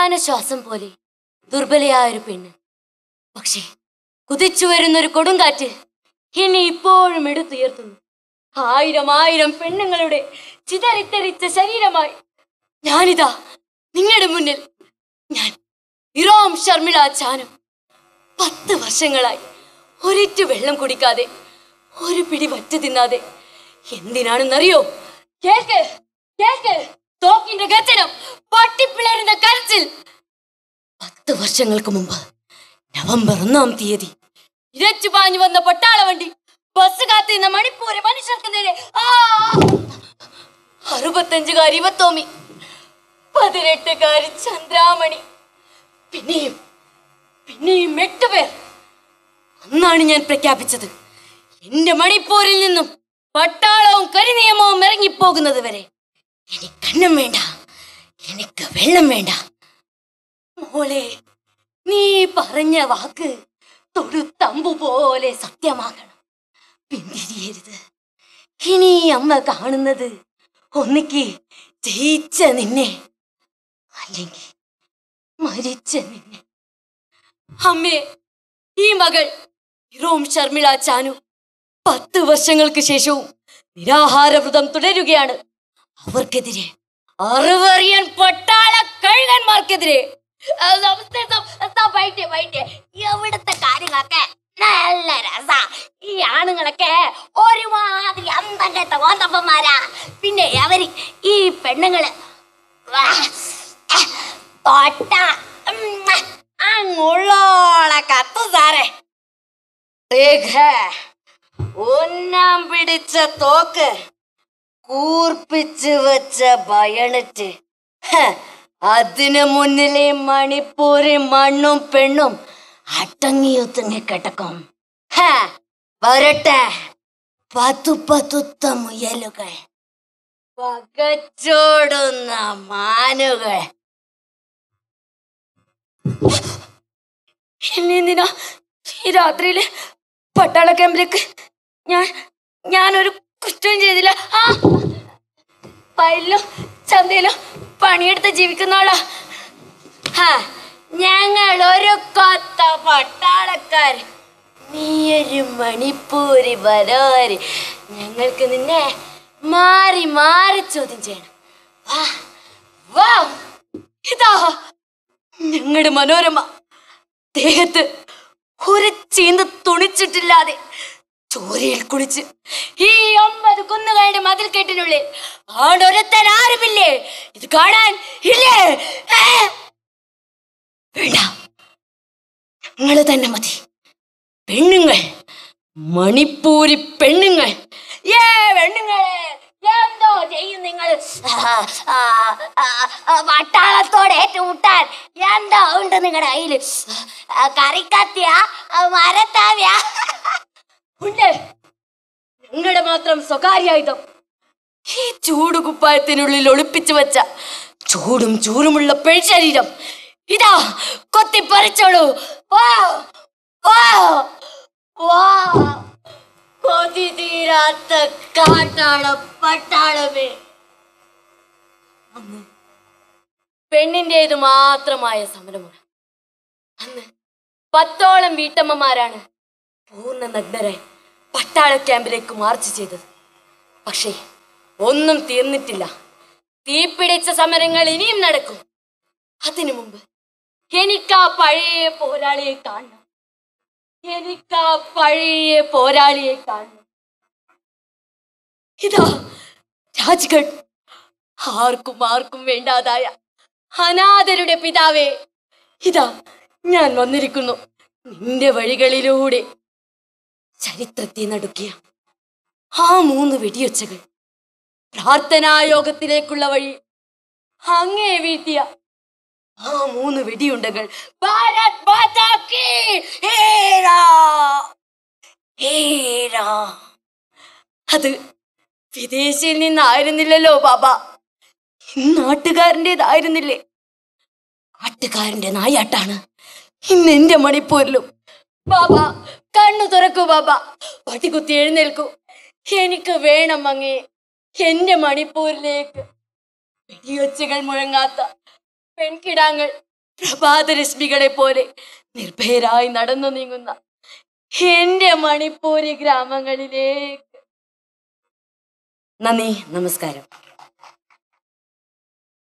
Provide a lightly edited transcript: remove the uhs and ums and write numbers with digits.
അവസാന ശ്വാസം പോലെ ദുർബലയായൊരു പെണ്ണ്. പക്ഷേ കുതിച്ചു വരുന്നൊരു കൊടുങ്കാറ്റ് എന്നെ ഇപ്പോഴും എടുത്തുയർത്തുന്നു. ആയിരം ആയിരം പെണ്ണുങ്ങളുടെ ചിതറിത്തെറിച്ച ശരീരമായി ഞാനിതാ നിങ്ങളുടെ മുന്നിൽ. ഞാൻ ഇറോം ശർമിള ചാനു. 10 വർഷങ്ങളായി ഒരിറ്റു വെള്ളം കുടിക്കാതെ, ഒരു പിടി വറ്റ് തിന്നാതെ. എന്തിനാണെന്നറിയോ? കേൾക്ക് കേൾക്ക്, തോക്കിന്റെ ഗർജനം, പൊട്ടിപ്പിളരുന്ന കരച്ചിൽ. 10 വർഷങ്ങൾക്ക് മുമ്പ് നവംബർ 1-ാം തീയതി ഇരച്ചു പാഞ്ഞു വന്ന പട്ടാള വണ്ടി ബസ് കാത്തിരുന്ന മണിപ്പൂര് മനുഷ്യർക്ക് നേരെ 65-കാരി ഇവത്തോമി, 18-കാരി ചന്ദ്രാമണി, പിന്നെയും 8 പേർ. അന്നാണ് ഞാൻ പ്രഖ്യാപിച്ചത്, എന്റെ മണിപ്പൂരിൽ നിന്നും പട്ടാളവും കരിനിയമവും ഇറങ്ങിപ്പോകുന്നത് വരെ എനിക്ക് അന്നം വേണ്ട, എനിക്ക് വെള്ളം വേണ്ട. മോളെ, നീ പറഞ്ഞ വാക്ക് തൊടുത്തമ്പു പോലെ സത്യമാകണം. പിന്തിരിയരുത്. ഇനി അമ്മ കാണുന്നത് ഒന്നിക്ക് ജയിച്ച നിന്നെ, അല്ലെങ്കിൽ മരിച്ച നിന്നെ. അമ്മേ, ഈ മകൾ ഇറോം ശർമിള ചാനു 10 വർഷങ്ങൾക്ക് ശേഷവും നിരാഹാരവ്രതം തുടരുകയാണ്. അവർക്കെതിരെ, അറിവറിയാൻ പട്ടാള കഴുകന്മാർക്കെതിരെ. എവിടുത്തെ കാര്യങ്ങളൊക്കെ നല്ല രസ. ഈ ആണുങ്ങളൊക്കെ ഒരുമാതിരി അന്തങ്കത്തെ ഓന്തപ്പന്മാരാ. പിന്നെ അവര് ഈ പെണ്ണുങ്ങള് തൊട്ട അങ്ങുള്ളോളെ കത്തു സാറേ. ഒന്നാം പിടിച്ച തോക്ക്, കൂർപ്പിച്ചു വെച്ച ബയണറ്റ്, അതിനു മുന്നിലെ മണിപ്പൂരി മണ്ണും പെണ്ണും അടങ്ങിയൊത്തുങ്ങി കിടക്കും. വരട്ടെ പതുത്ത മുയലുകൾ, പകച്ചോടുന്ന മാനുകൾ. എന്തിനാ ഈ രാത്രിയില് പട്ടാള ക്യാമ്പിലേക്ക്? ഞാനൊരു കുറ്റവും ചെയ്തില്ല. വയലിലും ചന്തയിലും പണിയെടുത്ത് ജീവിക്കുന്ന ആളാ. ഞങ്ങൾ ഒരു കൊത്ത പട്ടാളക്കാർ, നീയൊരു മണിപ്പൂരി വരാര്. ഞങ്ങൾക്ക് നിന്നെ മാറി മാറി ചോദ്യം ചെയ്യണം. വാ, ഇതാ ഞങ്ങളുടെ മനോരമ. ദേഹത്ത് ഒരു ചീന്ത തുണിച്ചിട്ടില്ലാതെ ചോരയിൽ കുളിച്ച് ഈ 9 കുന്നുകളുടെ മതിൽക്കെട്ടിനുള്ളിൽ ആടൊരുത്തൻ ആരുമില്ലേ? ഇത് കാണാൻ ഇല്ലേ? വേണ്ട, ഞങ്ങള് തന്നെ മതി. പെണ്ണുങ്ങൾ, മണിപ്പൂരി പെണ്ണുങ്ങൾ. പെണ്ണുങ്ങളെ, എന്തോ ചെയ്യും നിങ്ങൾ? പട്ടാളത്തോടെ ഏറ്റുമുട്ടാൻ എന്തോ ഉണ്ട് നിങ്ങളുടെ കയ്യില്? കറിക്കത്തിയ, മരത്താവ്യ ഉണ്ട്. നിങ്ങളുടെ മാത്രം സ്വകാര്യായുധം ഈ ചൂടുകുപ്പായത്തിനുള്ളിൽ ഒളിപ്പിച്ചു വെച്ച ചൂടും ചൂടുമുള്ള പെൺശരീരം ഇതാ കൊത്തിപ്പറിച്ചോളൂ. കൊതി തീരാത്ത കാട്ടാള പട്ടാളമേ. അന്ന് പെണ്ണിൻ്റെത് മാത്രമായ സമരമാണ്. അന്ന് 10ഓളം വീട്ടമ്മമാരാണ് പൂർണ്ണ നഗ്നരായി പട്ടാള ക്യാമ്പിലേക്ക് മാർച്ച് ചെയ്തത്. പക്ഷേ ഒന്നും തീർന്നിട്ടില്ല. തീപിടിച്ച സമരങ്ങൾ ഇനിയും നടക്കും. അതിനു മുമ്പ് എനിക്കാ പഴയ പോരാളിയെ കാണണം. ഇതാ രാജ്ഗഡ്, ആർക്കും വേണ്ടാതായ അനാഥരുടെ പിതാവേ. ഇതാ ഞാൻ വന്നിരിക്കുന്നു നിന്റെ വഴികളിലൂടെ. ചരിത്രത്തെ നടുക്കിയ ആ 3 വെടിയൊച്ചകൾ, പ്രാർത്ഥനായോഗത്തിലേക്കുള്ള വഴി അങ്ങേ വീഴ്ത്തിയ ആ 3 വെടിയുണ്ടകൾ. Bharat Mata key Hera. അത് വിദേശിയിൽ നിന്നായിരുന്നില്ലല്ലോ ബാബ, നാട്ടുകാരൻ്റെതായിരുന്നില്ലേ? നാട്ടുകാരൻ്റെ നായാട്ടാണ് ഇന്ന് എന്റെ മണിപ്പൂരിലും. ബാബ, കണ്ണു തുറക്കൂ ബാബ, പട്ടികുത്തി എഴുന്നേൽക്കൂ. എനിക്ക് വേണം അങ്ങേ എന്റെ മണിപ്പൂരിലേക്ക്. വെടിയൊച്ചകൾ മുഴങ്ങാത്ത പെൺകിടാങ്ങൾ പ്രഭാതരശ്മികളെ പോലെ നിർഭയരായി നടന്നു നീങ്ങുന്ന എന്റെ മണിപ്പൂരി ഗ്രാമങ്ങളിലേക്ക്. നന്ദി, നമസ്കാരം.